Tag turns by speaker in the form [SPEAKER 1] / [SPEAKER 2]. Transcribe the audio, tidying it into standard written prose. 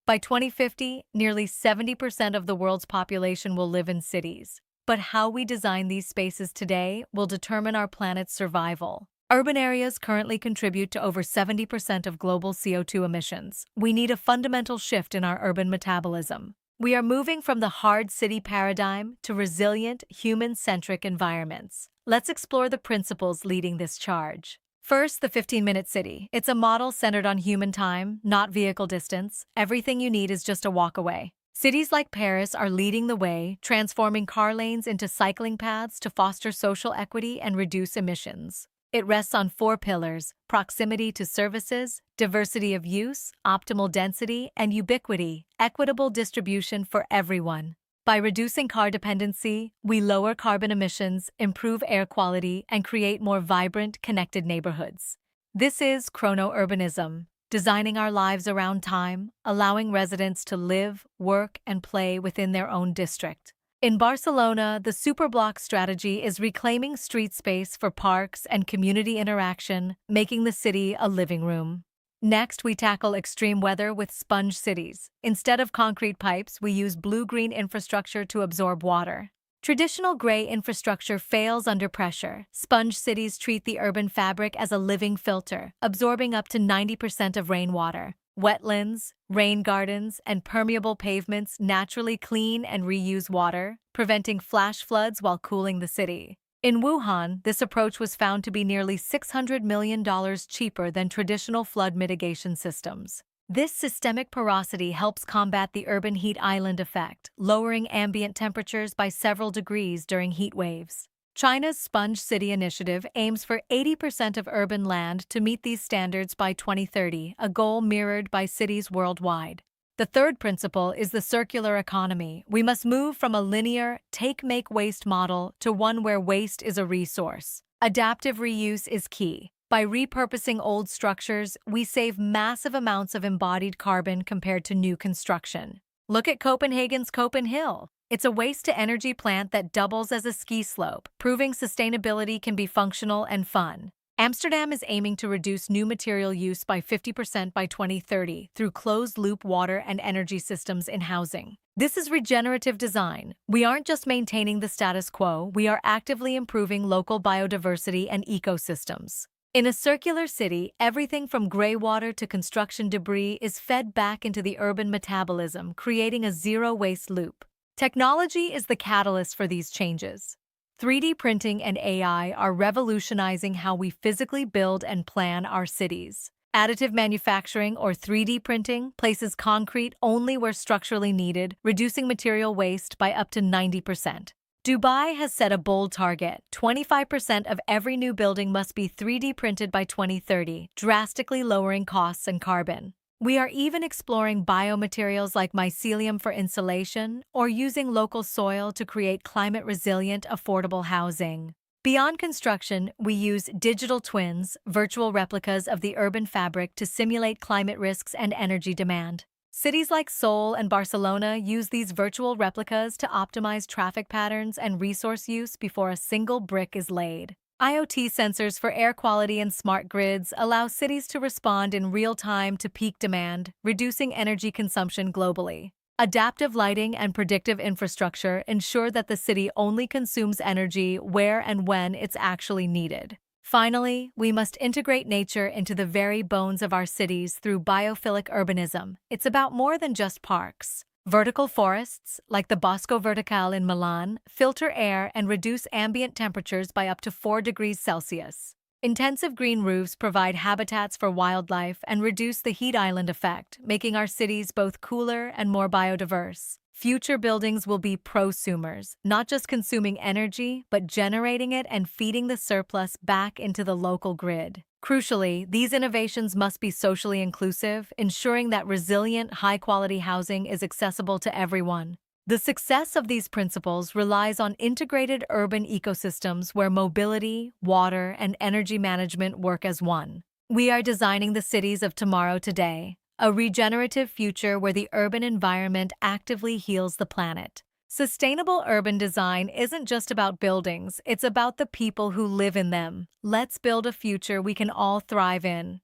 [SPEAKER 1] By 2050, nearly 70% of the world's population will live in cities. But how we design these spaces today will determine our planet's survival. Urban areas currently contribute to over 70% of global CO2 emissions. We need a fundamental shift in our urban metabolism. We are moving from the hard city paradigm to resilient, human-centric environments. Let's explore the principles leading this charge. First, the 15-minute city. It's a model centered on human time, not vehicle distance. Everything you need is just a walk away. Cities like Paris are leading the way, transforming car lanes into cycling paths to foster social equity and reduce emissions. It rests on four pillars: proximity to services, diversity of use, optimal density, and ubiquity, equitable distribution for everyone. By reducing car dependency, we lower carbon emissions, improve air quality, and create more vibrant, connected neighborhoods. This is chrono-urbanism, designing our lives around time, allowing residents to live, work, and play within their own district. In Barcelona, the superblock strategy is reclaiming street space for parks and community interaction, making the city a living room. Next, we tackle extreme weather with sponge cities. Instead of concrete pipes, we use blue-green infrastructure to absorb water. Traditional gray infrastructure fails under pressure. Sponge cities treat the urban fabric as a living filter, absorbing up to 90% of rainwater. Wetlands, rain gardens, and permeable pavements naturally clean and reuse water, preventing flash floods while cooling the city. In Wuhan, this approach was found to be nearly $600 million cheaper than traditional flood mitigation systems. This systemic porosity helps combat the urban heat island effect, lowering ambient temperatures by several degrees during heat waves. China's Sponge City initiative aims for 80% of urban land to meet these standards by 2030, a goal mirrored by cities worldwide. The third principle is the circular economy. We must move from a linear take-make-waste model to one where waste is a resource. Adaptive reuse is key. By repurposing old structures, we save massive amounts of embodied carbon compared to new construction. Look at Copenhagen's Copenhill. It's a waste-to-energy plant that doubles as a ski slope, proving sustainability can be functional and fun. Amsterdam is aiming to reduce new material use by 50% by 2030 through closed-loop water and energy systems in housing. This is regenerative design. We aren't just maintaining the status quo, we are actively improving local biodiversity and ecosystems. In a circular city, everything from gray water to construction debris is fed back into the urban metabolism, creating a zero-waste loop. Technology is the catalyst for these changes. 3D printing and AI are revolutionizing how we physically build and plan our cities. Additive manufacturing, or 3D printing, places concrete only where structurally needed, reducing material waste by up to 90%. Dubai has set a bold target: 25% of every new building must be 3D printed by 2030, drastically lowering costs and carbon. We are even exploring biomaterials like mycelium for insulation or using local soil to create climate-resilient, affordable housing. Beyond construction, we use digital twins, virtual replicas of the urban fabric to simulate climate risks and energy demand. Cities like Seoul and Barcelona use these virtual replicas to optimize traffic patterns and resource use before a single brick is laid. IoT sensors for air quality and smart grids allow cities to respond in real time to peak demand, reducing energy consumption globally. Adaptive lighting and predictive infrastructure ensure that the city only consumes energy where and when it's actually needed. Finally, we must integrate nature into the very bones of our cities through biophilic urbanism. It's about more than just parks. Vertical forests, like the Bosco Verticale in Milan, filter air and reduce ambient temperatures by up to 4 degrees Celsius. Intensive green roofs provide habitats for wildlife and reduce the heat island effect, making our cities both cooler and more biodiverse. Future buildings will be prosumers, not just consuming energy, but generating it and feeding the surplus back into the local grid. Crucially, these innovations must be socially inclusive, ensuring that resilient, high-quality housing is accessible to everyone. The success of these principles relies on integrated urban ecosystems where mobility, water, and energy management work as one. We are designing the cities of tomorrow today, a regenerative future where the urban environment actively heals the planet. Sustainable urban design isn't just about buildings, it's about the people who live in them. Let's build a future we can all thrive in.